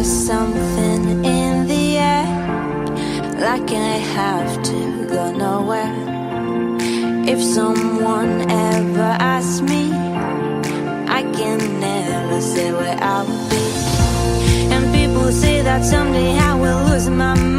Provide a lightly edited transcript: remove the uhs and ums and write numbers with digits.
There's something in the air, like I have to go nowhere. If someone ever asks me, I can never say where I will be. And people say that someday I will lose my mind.